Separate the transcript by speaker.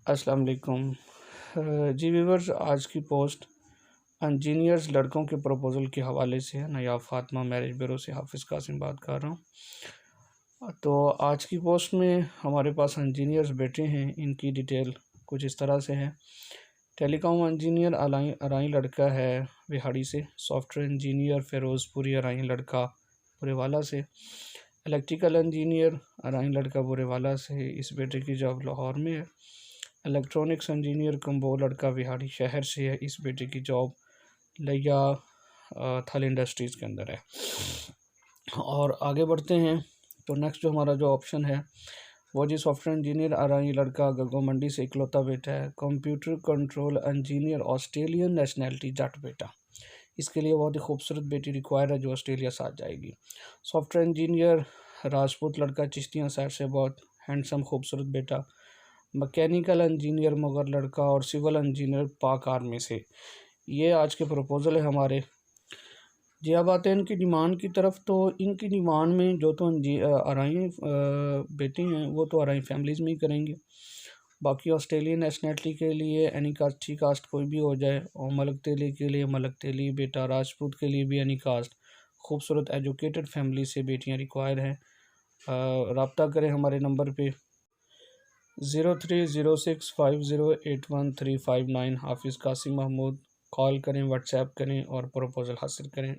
Speaker 1: अस्सलाम वालेकुम। जी व्यूवर्स, आज की पोस्ट इंजीनियर्स लड़कों के प्रपोज़ल के हवाले से है। नया फ़ातिमा मैरिज ब्यूरो से हाफिज़ कासिम बात कर रहा हूँ। तो आज की पोस्ट में हमारे पास इंजीनियर्स बैठे हैं। इनकी डिटेल कुछ इस तरह से है। टेलीकॉम इंजीनियर अराई लड़का है बिहाड़ी से। सॉफ्टवेयर इंजीनियर फ़िरोज़पुरी अराई लड़का बुरेवाला से। इलेक्ट्रिकल इंजीनियर अराई लड़का बुरेवाला से। इस बेटे की जॉब लाहौर में है। इलेक्ट्रॉनिक्स इंजीनियर कंबो लड़का बिहाड़ी शहर से है। इस बेटे की जॉब लिया थल इंडस्ट्रीज़ के अंदर है। और आगे बढ़ते हैं तो नेक्स्ट जो हमारा जो ऑप्शन है वो जी सॉफ्टवेयर इंजीनियर अराई लड़का गगो मंडी से इकलौता बेटा है। Computer control engineer Australian nationality Jat बेटा। इसके लिए बहुत ही खूबसूरत बेटी रिक्वायर है जो ऑस्ट्रेलिया साथ जाएगी। सॉफ्टवेयर इंजीनियर राजपूत लड़का चिश्तियाँ साइड से, बहुत हैंडसम खूबसूरत बेटा। मैकेनिकल इंजीनियर मगर लड़का और सिविल इंजीनियर पाक आर्मी से। ये आज के प्रपोज़ल है हमारे। जी अब आते हैं इनकी डिमांड की तरफ। तो इनकी डिमांड में जो तो अराई बेटे हैं वो तो अराई फैमिलीज़ में ही करेंगे। बाकी ऑस्ट्रेलियन नेशनैलिटी के लिए एनी कास्ट टी कास्ट कोई भी हो जाए। और मलक तेली के लिए मलक तेली बेटा। राजपूत के लिए भी एनी कास्ट। खूबसूरत एजुकेटेड फैमिली से बेटियां रिक्वायर हैं। रब्ता करें हमारे नंबर पे 0306508135 हाफिज़ कासिम महमूद। कॉल करें, व्हाट्सएप करें और प्रपोज़ल हासिल करें।